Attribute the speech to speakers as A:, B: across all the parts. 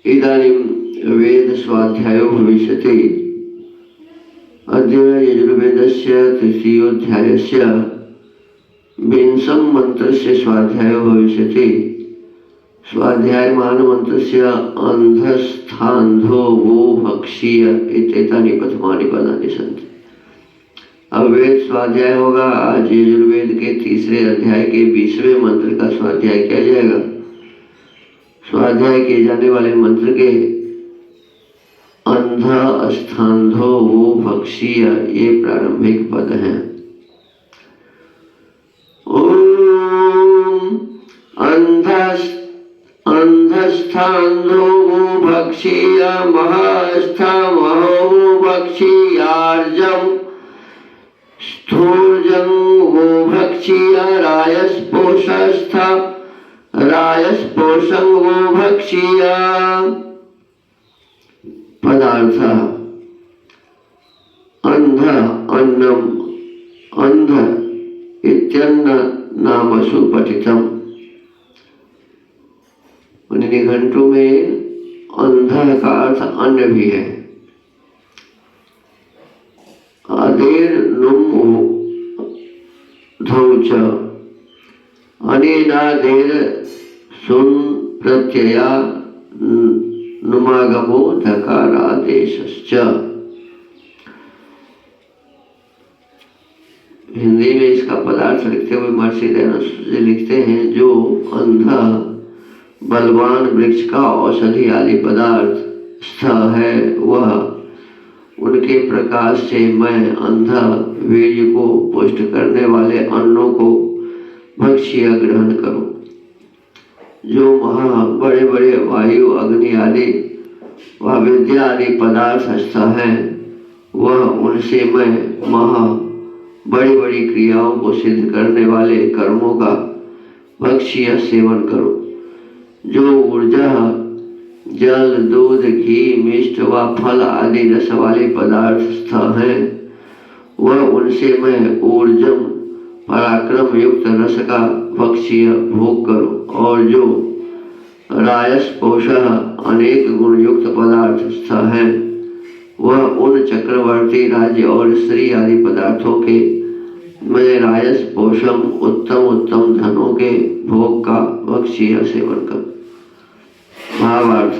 A: इदानीं वेद स्वाध्यायो भविष्यति। अद्य यजुर्वेदस्य तृतीयोऽध्यायस्य 20 मन्त्रस्य स्वाध्यायो भविष्यति। स्वाध्यायमान मन्त्रस्य अन्धस्थान्धो वो भक्षीय इत्येतानि प्रथमानि पदानि सन्ति। अब वेद स्वाध्याय होगा। आज यजुर्वेद के तीसरे अध्याय के 20वें मंत्र का स्वाध्याय किया जाएगा। स्वाध्याय किए जाने वाले मंत्र के अंधा स्थान्धो वो भक्षीय ये प्रारंभिक पद हैं। ओम अंधस्थान्धो वो भक्षीय महस्थमहो वो भक्षीयार्जम स्थूर्जं वो भक्षीय रायस्पोषं वो भक्षीय। पदार्थ अंध अन्नम अंध इत्यन्न नामसु पठितम। निघंटु में अंध का अर्थ अन्न भी है। आदेर नुम धौच अनेनादेर सुन प्रत्यया नुमागमो धकारादेशश्च। हिंदी में इसका पदार्थ लिखते हुए महर्षि दयानंद लिखते हैं, जो अंधा बलवान वृक्ष का औषधि आदि पदार्थ स्थ है, वह उनके प्रकाश से मैं अंधा वीर्य को पुष्ट करने वाले अन्नों को भक्ष्य ग्रहण करूं। जो महा बड़े बड़े वायु अग्नि आदि व विद्या आदि पदार्थ स्थ हैं, वह उनसे मैं महा बड़ी बड़ी क्रियाओं को सिद्ध करने वाले कर्मों का भक्ष्य सेवन करूं। जो ऊर्जा जल दूध घी मिष्ट व फल आदि रस वाले पदार्थ स्थ हैं, वह उनसे मैं ऊर्जम पराक्रम युक्त रस का भक्ष्य भोग करूं। और जो रायस्पोष अनेक गुण युक्त पदार्थ स्थ हैं, वह उन चक्रवर्ती राज्य और स्त्री आदि पदार्थों के मैं रायस्पोषम उत्तम उत्तम धनों के भोग का भक्ष्य सेवन करूं। भावार्थ,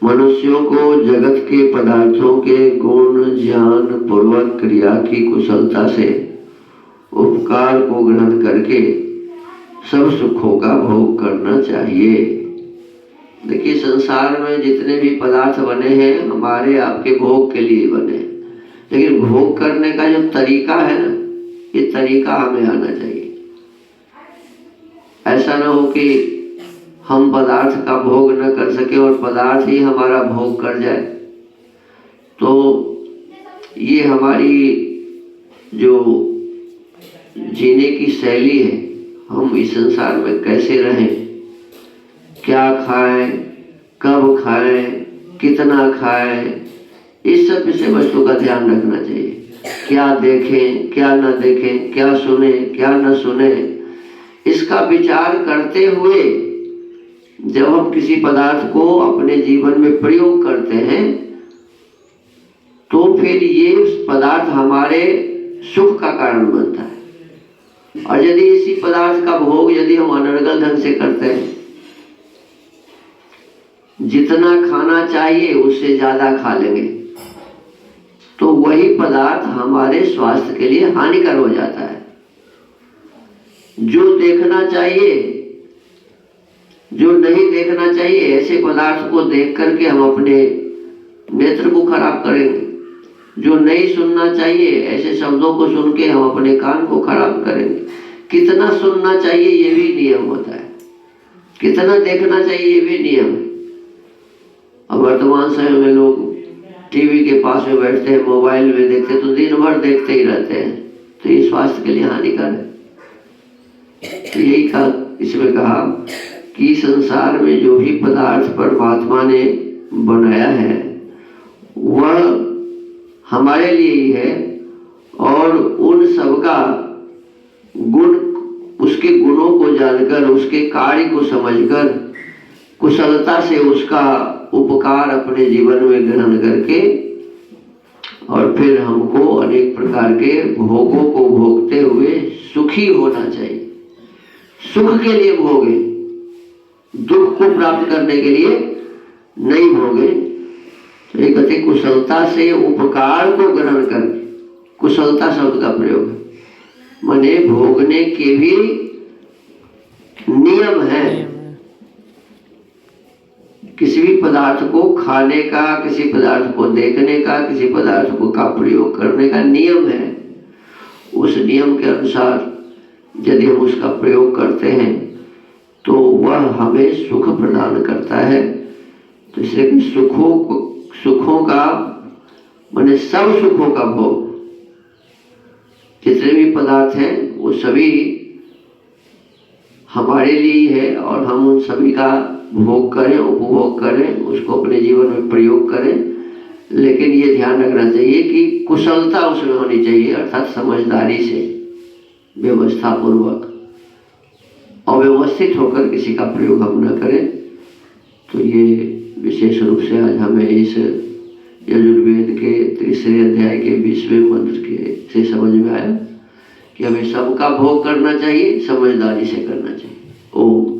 A: मनुष्यों को जगत के पदार्थों के गुण ज्ञान पूर्वक क्रिया की कुशलता से उपकार को ग्रहण करके सब सुखों का भोग करना चाहिए। देखिए, संसार में जितने भी पदार्थ बने हैं हमारे आपके भोग के लिए बने, लेकिन भोग करने का जो तरीका है ना, ये तरीका हमें आना चाहिए। ऐसा ना हो कि हम पदार्थ का भोग न कर सके और पदार्थ ही हमारा भोग कर जाए। तो ये हमारी जो जीने की शैली है, हम इस संसार में कैसे रहें, क्या खाएं, कब खाएं, कितना खाएं, इस सब विषय वस्तु का ध्यान रखना चाहिए। क्या देखें, क्या न देखें, क्या सुने, क्या न सुने, इसका विचार करते हुए जब हम किसी पदार्थ को अपने जीवन में प्रयोग करते हैं, तो फिर ये पदार्थ हमारे सुख का कारण बनता है। और यदि इसी पदार्थ का भोग यदि हम अनर्गल ढंग से करते हैं, जितना खाना चाहिए उससे ज्यादा खा लेंगे, तो वही पदार्थ हमारे स्वास्थ्य के लिए हानिकर हो जाता है। जो देखना चाहिए, जो नहीं देखना चाहिए, ऐसे पदार्थ को देख करके हम अपने नेत्र को खराब करेंगे। जो नहीं सुनना चाहिए, ऐसे शब्दों को सुन के हम अपने कान को खराब करेंगे। कितना सुनना चाहिए ये भी नियम होता है, कितना देखना चाहिए ये भी नियम है। अब वर्तमान समय में लोग टीवी के पास में बैठते हैं, मोबाइल में देखते, तो दिन भर देखते ही रहते हैं, तो ये स्वास्थ्य के लिए हानिकारक है। तो यही इसमें कहा कि संसार में जो भी पदार्थ परमात्मा ने बनाया है वह हमारे लिए ही है, और उन सब का गुण, उसके गुणों को जानकर, उसके कार्य को समझकर कुशलता से उसका उपकार अपने जीवन में ग्रहण करके और फिर हमको अनेक प्रकार के भोगों को भोगते हुए सुखी होना चाहिए। सुख के लिए भोगे, दुख को प्राप्त करने के लिए नहीं भोगे। तो एक कहते कुशलता से उपकार को ग्रहण करके, कुशलता शब्द का प्रयोग है, माने भोगने के भी नियम है। किसी भी पदार्थ को खाने का, किसी पदार्थ को देखने का, किसी पदार्थ को का प्रयोग करने का नियम है। उस नियम के अनुसार यदि हम उसका प्रयोग करते हैं तो वह हमें सुख प्रदान करता है। तो इसलिए कि सुखों का माने सब सुखों का भोग, जितने भी पदार्थ हैं वो सभी हमारे लिए है और हम उन सभी का भोग करें, उपभोग करें, उसको अपने जीवन में प्रयोग करें। लेकिन ये ध्यान रखना चाहिए कि कुशलता उसमें होनी चाहिए, अर्थात समझदारी से, व्यवस्था पूर्वक, अव्यवस्थित होकर किसी का प्रयोग हम न करें। तो ये विशेष रूप से आज हमें इस यजुर्वेद के 3 अध्याय के 20वें मंत्र के से समझ में आया कि हमें सबका भोग करना चाहिए, समझदारी से करना चाहिए। ओम